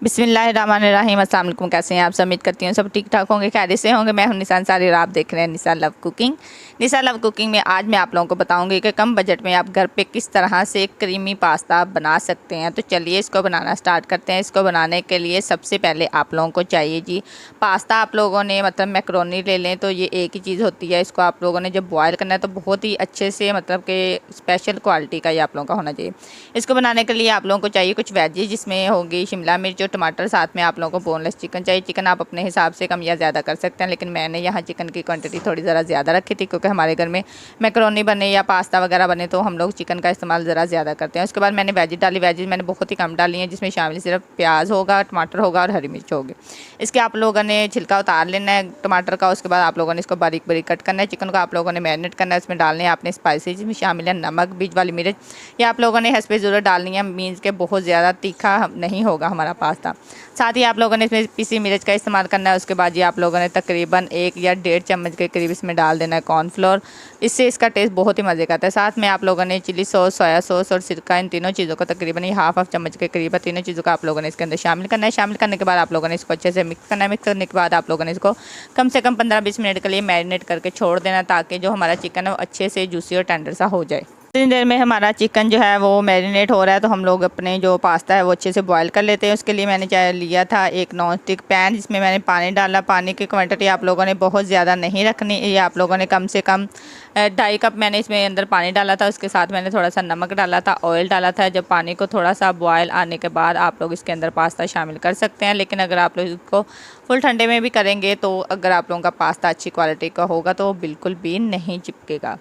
बिस्मिल्लाहिर्रहमानिर्रहीम। अस्सलाम वालेकुम। कैसे हैं आप सब? उम्मीद करती हूँ सब ठीक ठाक होंगे, खैरियत से होंगे। मैं हूं निशान सारी और आप देख रहे हैं निशा लव कुकिंग। निशा लव कुकिंग में आज मैं आप लोगों को बताऊंगी कि कम बजट में आप घर पे किस तरह से क्रीमी पास्ता बना सकते हैं। तो चलिए इसको बनाना स्टार्ट करते हैं। इसको बनाने के लिए सबसे पहले आप लोगों को चाहिए जी पास्ता। आप लोगों ने मतलब मैक्रोनी ले लें तो ये एक ही चीज़ होती है। इसको आप लोगों ने जब बॉयल करना है तो बहुत ही अच्छे से मतलब कि स्पेशल क्वालिटी का ये आप लोगों का होना चाहिए। इसको बनाने के लिए आप लोगों को चाहिए कुछ वेजी, जिसमें होगी शिमला मिर्च और टमाटर। साथ में आप लोगों को बोनलेस चिकन चाहिए। चिकन आप अपने हिसाब से कम या ज़्यादा कर सकते हैं, लेकिन मैंने यहाँ चिकन की क्वांटिटी थोड़ी ज़रा ज़्यादा रखी थी क्योंकि हमारे घर में मैक्रोनी बने या पास्ता वगैरह बने तो हम लोग चिकन का इस्तेमाल ज़रा ज़्यादा करते हैं। उसके बाद मैंने वेजी डाली। वेजीज मैंने बहुत ही कम डाली हैं, जिसमें शामिल सिर्फ प्याज होगा, टमाटर होगा और हरी मिर्च होगी। इसके आप लोगों ने छिलका उतार लेना है टमाटर का। उसके बाद आप लोगों ने इसको बारीक बारीक कट करना है। चिकन को आप लोगों ने मैरिनेट करना है। इसमें डालने हैं आपने स्पाइसेज, जिसमें शामिल है नमक, बीज वाली मिर्च। या आप लोगों ने हस्बे ज़रूरत डालनी है, मीन्स के बहुत ज़्यादा तीखा नहीं होगा हमारा पास्ता। साथ ही आप लोगों ने इसमें पीसी मिर्च का इस्तेमाल करना है। उसके बाद ये आप लोगों ने तकरीबन 1 या 1.5 चम्मच के करीब इसमें डाल देना है कॉर्नफ्लोर। इससे इसका टेस्ट बहुत ही मज़े का आता है। साथ में आप लोगों ने चिली सॉस, सोया सॉस और सिरका, इन तीनों चीज़ों को तकरीबन ये हाफ चम्मच के करीब तीनों चीज़ों का आप लोगों ने इसके अंदर शामिल करना है। शामिल करने के बाद आप लोगों ने इसको अच्छे से मिक्स करना है। मिक्स करने के बाद आप लोगों ने इसको कम से कम 15-20 मिनट के लिए मैरिनेट करके छोड़ देना, ताकि जो हमारा चिकन है वो अच्छे से जूसी और टेंडर सा हो जाए। इतनी देर में हमारा चिकन जो है वो मैरिनेट हो रहा है, तो हम लोग अपने जो पास्ता है वो अच्छे से बॉईल कर लेते हैं। उसके लिए मैंने चाहे लिया था एक नॉन स्टिक पैन, जिसमें मैंने पानी डाला। पानी की क्वांटिटी आप लोगों ने बहुत ज़्यादा नहीं रखनी, ये आप लोगों ने कम से कम 2.5 कप मैंने इसमें अंदर पानी डाला था। उसके साथ मैंने थोड़ा सा नमक डाला था, ऑयल डाला था। जब पानी को थोड़ा सा बॉयल आने के बाद आप लोग इसके अंदर पास्ता शामिल कर सकते हैं, लेकिन अगर आप लोग इसको फुल ठंडे में भी करेंगे तो अगर आप लोगों का पास्ता अच्छी क्वालिटी का होगा तो बिल्कुल भी नहीं चिपकेगा।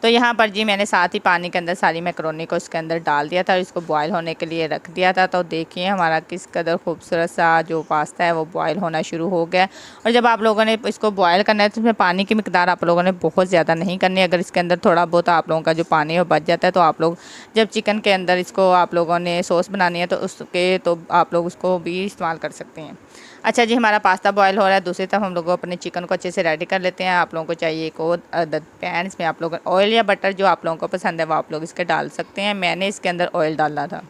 तो यहाँ पर जी मैंने साथ ही पानी के अंदर सारी मैक्रोनी को इसके अंदर डाल दिया था और इसको बॉयल होने के लिए रख दिया था। तो देखिए हमारा किस कदर खूबसूरत सा जो पास्ता है वो बॉयल होना शुरू हो गया। और जब आप लोगों ने इसको बॉयल करना है तो इसमें पानी की मिकदार आप लोगों ने बहुत ज़्यादा नहीं करनी। अगर इसके अंदर थोड़ा बहुत आप लोगों का जो पानी है वो बच जाता है तो आप लोग जब चिकन के अंदर इसको आप लोगों ने सॉस बनानी है तो उसके तो आप लोग उसको भी इस्तेमाल कर सकते हैं। अच्छा जी, हमारा पास्ता बॉयल हो रहा है। दूसरी तरफ हम लोग अपने चिकन को अच्छे से रेडी कर लेते हैं। आप लोगों को चाहिए एक और पैन, इसमें आप लोग ऑयल या बटर जो आप लोगों को पसंद है वो आप लोग इसके डाल सकते हैं। मैंने इसके अंदर ऑयल डाला था।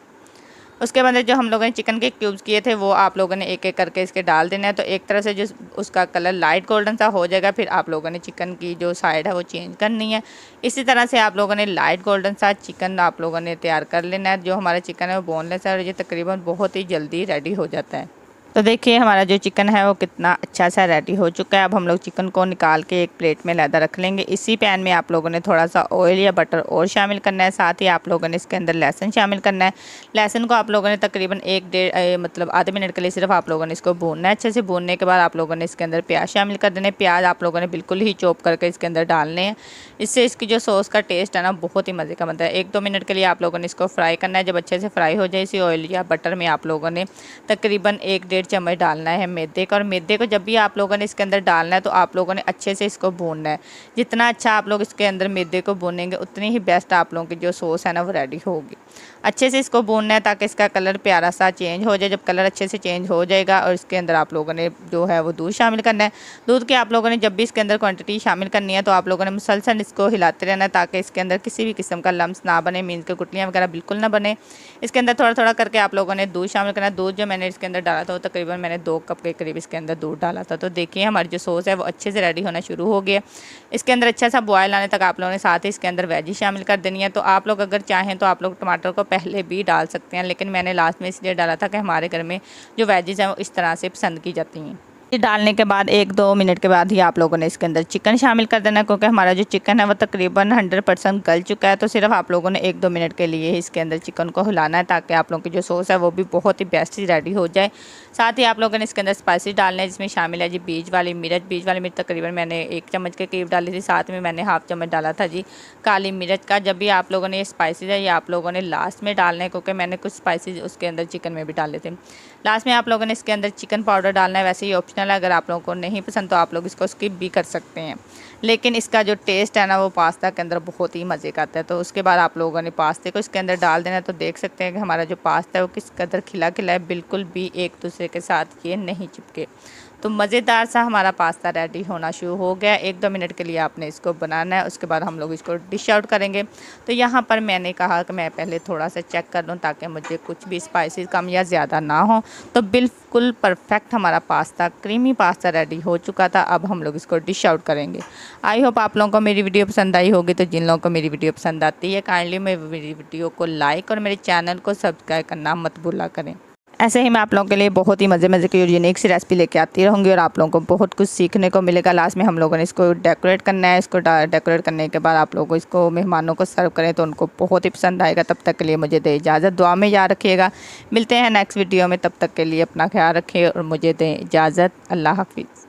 उसके बाद जो हम लोगों ने चिकन के क्यूब्स किए थे वो आप लोगों ने एक एक करके इसके डाल देना है। तो एक तरह से जो उसका कलर लाइट गोल्डन सा हो जाएगा, फिर आप लोगों ने चिकन की जो साइड है वो चेंज करनी है। इसी तरह से आप लोगों ने लाइट गोल्डन सा चिकन आप लोगों ने तैयार कर लेना है। जो हमारा चिकन है वो बोनलेस है और ये तकरीबन बहुत ही जल्दी रेडी हो जाता है। तो देखिए हमारा जो चिकन है वो कितना अच्छा सा रेडी हो चुका है। अब हम लोग चिकन को निकाल के एक प्लेट में लहदा रख लेंगे। इसी पैन में आप लोगों ने थोड़ा सा ऑयल या बटर और शामिल करना है। साथ ही आप लोगों ने इसके अंदर लहसुन शामिल करना है। लहसुन को आप लोगों ने तकरीबन 1-1.5 मतलब आधे मिनट के लिए सिर्फ आप लोगों ने इसको भूनना है। अच्छे से भूनने के बाद आप लोगों ने इसके अंदर प्याज शामिल कर देने। प्याज आप लोगों ने बिल्कुल ही चॉप करके इसके अंदर डालने हैं। इससे इसकी जो सॉस का टेस्ट है ना बहुत ही मज़े का बनता है। 1-2 मिनट के लिए आप लोगों ने इसको फ्राई करना है। जब अच्छे से फ्राई हो जाए इसी ऑयल या बटर में आप लोगों ने तकरीबन 1-1.5 चम्मच डालना है मैदे का। और मैदे को जब भी आप लोगों ने इसके अंदर डालना है तो आप लोगों ने अच्छे से इसको भूनना है। जितना अच्छा आप लोग इसके अंदर मैदे को भूनेंगे उतनी ही बेस्ट आप लोगों की जो सॉस है ना वो रेडी होगी। अच्छे से इसको भूनना है ताकि इसका कलर प्यारा सा चेंज हो जाए। जब कलर अच्छे से चेंज हो जाएगा और इसके अंदर आप लोगों ने जो है वो दूध शामिल करना है। दूध के आप लोगों ने जब भी इसके अंदर क्वांटिटी शामिल करनी है तो आप लोगों ने मुसलसल इसको हिलाते रहना है ताकि इसके अंदर किसी भी किस्म का लम्स ना बने, मीन्स के गुठलियाँ वगैरह बिल्कुल ना बने। इसके अंदर थोड़ा थोड़ा करके आप लोगों ने दूध शामिल करना है। दूध जो मैंने इसके अंदर डाला था वो तकरीबन मैंने 2 कप के करीब इसके अंदर दूध डाला था। तो देखिए हमारी जो सॉस है वो अच्छे से रेडी होना शुरू हो गया। इसके अंदर अच्छा सा बॉयल आने तक आप लोगों ने साथ ही इसके अंदर वेजी शामिल कर देनी है। तो आप लोग अगर चाहें तो आप लोग टमाटर को पहले भी डाल सकते हैं, लेकिन मैंने लास्ट में इसलिए डाला था कि हमारे घर में जो वेजीज़ हैं वो इस तरह से पसंद की जाती हैं। ये डालने के बाद 1-2 मिनट के बाद ही आप लोगों ने इसके अंदर चिकन शामिल कर देना, क्योंकि हमारा जो चिकन है वो तकरीबन 100% गल चुका है। तो सिर्फ आप लोगों ने 1-2 मिनट के लिए ही इसके अंदर चिकन को हिलाना है ताकि आप लोगों की जो सॉस है वो भी बहुत ही बेस्ट रेडी हो जाए। साथ ही आप लोगों ने इसके अंदर स्पाइसी डालना है, जिसमें शामिल है जी बीज वाली मिर्च। बीज वाली मिर्च तकरीबन मैंने 1 चम्मच के करीब डाली थी। साथ में मैंने हाफ चम्मच डाला था जी काली मिर्च का। जब भी आप लोगों ने ये स्पाइसीज है ये आप लोगों ने लास्ट में डालना है, क्योंकि मैंने कुछ स्पाइसीज उसके अंदर चिकन में भी डाले थे। लास्ट में आप लोगों ने इसके अंदर चिकन पाउडर डालना है। वैसे ही ऑप्शनल है, अगर आप लोगों को नहीं पसंद तो आप लोग इसको स्किप भी कर सकते हैं, लेकिन इसका जो टेस्ट है ना वो पास्ता के अंदर बहुत ही मज़े का आता है। तो उसके बाद आप लोगों ने पास्ते को इसके अंदर डाल देना है। तो देख सकते हैं कि हमारा जो पास्ता है वो किस कदर खिला खिला है, बिल्कुल भी एक दूसरे के साथ ये नहीं चिपके। तो मज़ेदार सा हमारा पास्ता रेडी होना शुरू हो गया। 1-2 मिनट के लिए आपने इसको बनाना है, उसके बाद हम लोग इसको डिश आउट करेंगे। तो यहाँ पर मैंने कहा कि मैं पहले थोड़ा सा चेक कर लूँ ताकि मुझे कुछ भी स्पाइसेस कम या ज़्यादा ना हो। तो बिल्कुल परफेक्ट हमारा पास्ता, क्रीमी पास्ता रेडी हो चुका था। अब हम लोग इसको डिश आउट करेंगे। आई होप आप लोगों को मेरी वीडियो पसंद आई होगी। तो जिन लोगों को मेरी वीडियो पसंद आती है काइंडली मेरी वीडियो को लाइक और मेरे चैनल को सब्सक्राइब करना मत भूला करें। ऐसे ही मैं आप लोगों के लिए बहुत ही मज़े की और यूनिक सी रेसिपी लेके आती रहूँगी और आप लोगों को बहुत कुछ सीखने को मिलेगा। लास्ट में हम लोगों ने इसको डेकोरेट करना है। इसको डेकोरेट करने के बाद आप लोगों को इसको मेहमानों को सर्व करें तो उनको बहुत ही पसंद आएगा। तब तक के लिए मुझे दें इजाज़त, दुआ में याद रखिएगा। मिलते हैं नेक्स्ट वीडियो में, तब तक के लिए अपना ख्याल रखें और मुझे दें इजाज़त। अल्लाह हाफिज़।